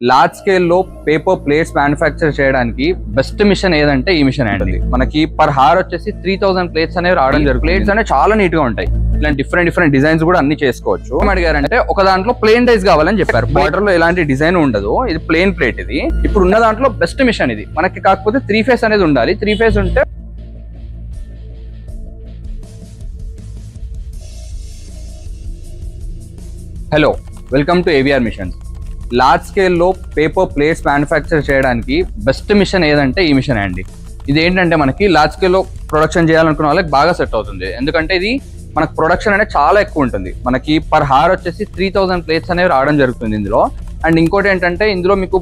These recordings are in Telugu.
లార్జ్ స్కేల్ లో పేపర్ ప్లేట్స్ మ్యానుఫ్యాక్చర్ చేయడానికి బెస్ట్ మిషన్ ఏదంటే ఈ మిషన్ అండి. మనకి పర్ హార్ వచ్చేసి 3000 ప్లేట్స్ అనేవి రావడం జరుగుతుంది. ప్లేట్స్ అనేవి చాలా నీట్ గా ఉంటాయి. ఇలాంటి డిఫరెంట్ డిజైన్స్ కూడా అన్ని చేసుకోవచ్చు. ఏం అడిగారంటే ఒక దాంట్లో ప్లేన్ డైస్ కావాలని చెప్పారు. బార్డర్ లో ఎలాంటి డిజైన్ ఉండదు, ఇది ప్లేన్ ప్లేట్. ఇది ఇప్పుడు ఉన్న దాంట్లో బెస్ట్ మిషన్ ఇది మనకి. కాకపోతే 3 ఫేస్ అనేది ఉండాలి. 3 ఫేస్ ఉంటే hello, welcome to AVR machines. Large scale లో పేపర్ ప్లేట్స్ మ్యానుఫ్యాక్చర్ చేయడానికి బెస్ట్ మిషన్ ఏదంటే ఈ మిషన్ అండి. ఇది ఏంటంటే మనకి లార్జ్ స్కేల్ లో ప్రొడక్షన్ చేయాలనుకున్న వాళ్ళకి బాగా సెట్ అవుతుంది. ఎందుకంటే ఇది మనకు ప్రొడక్షన్ అనేది చాలా ఎక్కువ ఉంటుంది. మనకి పర్ హార్ వచ్చేసి 3000 ప్లేట్స్ అనేవి రావడం జరుగుతుంది ఇందులో. అండ్ ఇంకోటి ఏంటంటే ఇందులో మీకు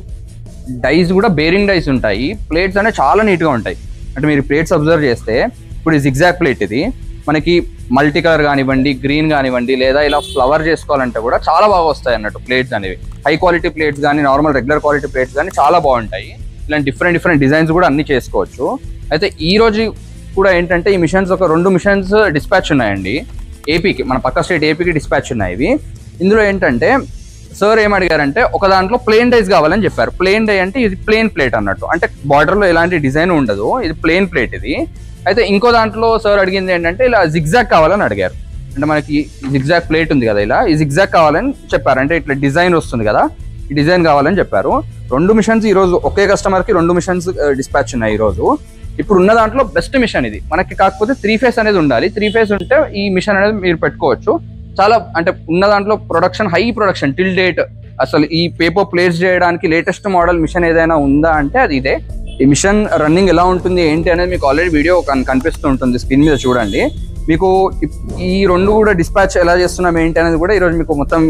డైస్ కూడా బేరింగ్ డైస్ ఉంటాయి. ప్లేట్స్ అనేవి చాలా నీట్ గా ఉంటాయి. అంటే మీరు ప్లేట్స్ అబ్జర్వ్ చేస్తే ఇప్పుడు ఈ జిగ్జాగ్ ప్లేట్ ఇది మనకి మల్టీ కలర్ కానివ్వండి, గ్రీన్ కానివ్వండి, లేదా ఇలా ఫ్లవర్ చేసుకోవాలంటే కూడా చాలా బాగా వస్తాయి అన్నట్టు ప్లేట్స్ అనేవి. హై క్వాలిటీ ప్లేట్స్ కానీ, నార్మల్ రెగ్యులర్ క్వాలిటీ ప్లేట్స్ కానీ చాలా బాగుంటాయి. ఇలాంటి డిఫరెంట్ డిజైన్స్ కూడా అన్ని చేసుకోవచ్చు. అయితే ఈ రోజు కూడా ఏంటంటే ఈ మిషన్స్ ఒక 2 మిషన్స్ డిస్పాచ్ ఉన్నాయండి ఏపీకి, మన పక్క స్టేట్ ఏపీకి డిస్పాచ్ ఉన్నాయి ఇవి. ఇందులో ఏంటంటే సార్ ఏం అడిగారంటే ఒక దాంట్లో ప్లేన్ డైస్ కావాలని చెప్పారు. ప్లేన్ డై అంటే ఇది ప్లేన్ ప్లేట్ అన్నట్టు, అంటే బార్డర్ లో ఎలాంటి డిజైన్ ఉండదు, ఇది ప్లేన్ ప్లేట్ ఇది. అయితే ఇంకో దాంట్లో సార్ అడిగింది ఏంటంటే ఇలా జిగ్జాగ్ కావాలని అడిగారు. అంటే మనకి జిగ్జాగ్ ప్లేట్ ఉంది కదా, ఇలా ఈ జిగ్జాగ్ కావాలని చెప్పారు. అంటే ఇట్లా డిజైన్ వస్తుంది కదా, ఈ డిజైన్ కావాలని చెప్పారు. 2 మిషన్స్ ఈ రోజు ఒకే కస్టమర్ కి 2 మిషన్స్ డిస్పాచ్ ఉన్నాయి ఈ రోజు. ఇప్పుడు ఉన్న దాంట్లో బెస్ట్ మిషన్ ఇది మనకి. కాకపోతే 3 ఫేస్ అనేది ఉండాలి. 3 ఫేస్ ఉంటే ఈ మిషన్ అనేది మీరు పెట్టుకోవచ్చు. చాలా అంటే ఉన్న దాంట్లో production, high production till date. అసలు ఈ పేపర్ ప్లేట్స్ చేయడానికి లేటెస్ట్ మోడల్ మిషన్ ఏదైనా ఉందా అంటే అది ఇదే. ఈ మిషన్ రన్నింగ్ ఎలా ఉంటుంది ఏంటి అనేది మీకు ఆల్రెడీ వీడియో కనిపిస్తూ ఉంటుంది స్క్రీన్ మీద, చూడండి. మీకు ఈ 2 కూడా డిస్పాచ్ ఎలా చేస్తున్నాం ఏంటి అనేది కూడా ఈరోజు మీకు మొత్తం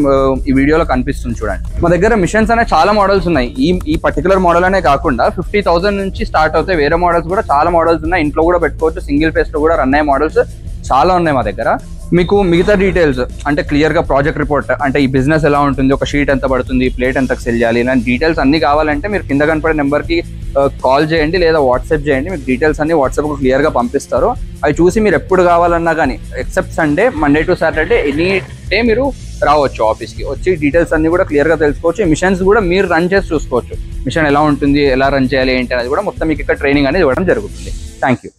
ఈ వీడియోలో కనిపిస్తుంది, చూడండి. మా దగ్గర మిషన్స్ అనే చాలా మోడల్స్ ఉన్నాయి. ఈ పర్టికులర్ మోడల్ అనే కాకుండా 50,000 నుంచి స్టార్ట్ అవుతాయి. వేరే మోడల్స్ కూడా చాలా మోడల్స్ ఉన్నాయి. ఇంట్లో కూడా పెట్టుకోవచ్చు. సింగిల్ ఫేస్ లో కూడా రన్ అయ్యే మోడల్స్ చాలా ఉన్నాయి మా దగ్గర. మీకు మిగతా డీటెయిల్స్ అంటే క్లియర్ గా ప్రాజెక్ట్ రిపోర్ట్, అంటే ఈ బిజినెస్ ఎలా ఉంటుంది, ఒక షీట్ ఎంత పడుతుంది, ప్లేట్ ఎంతకు సెల్ చేయాలి, ఇలాంటి డీటెయిల్స్ అన్ని కావాలంటే మీరు కింద కనపడే నెంబర్ కి కాల్ చేయండి లేదా వాట్సాప్ చేయండి. మీకు డీటెయిల్స్ అన్ని వాట్సాప్ కు క్లియర్ గా పంపిస్తారు. అవి చూసి మీరు ఎప్పుడు కావాలన్నా కానీ, except Sunday, Monday to Saturday any day మీరు రావచ్చు ఆఫీస్ కి. వచ్చి డీటెయిల్స్ అన్ని కూడా క్లియర్ గా తెలుసుకోవచ్చు. మిషన్స్ కూడా మీరు రన్ చేసి చూసుకోవచ్చు. మిషన్ ఎలా ఉంటుంది, ఎలా రన్ చేయాలి ఏంటి అనేది కూడా మొత్తం మీకు ఇక్కడ ట్రైనింగ్ అనేది ఇవ్వడం జరుగుతుంది. Thank you.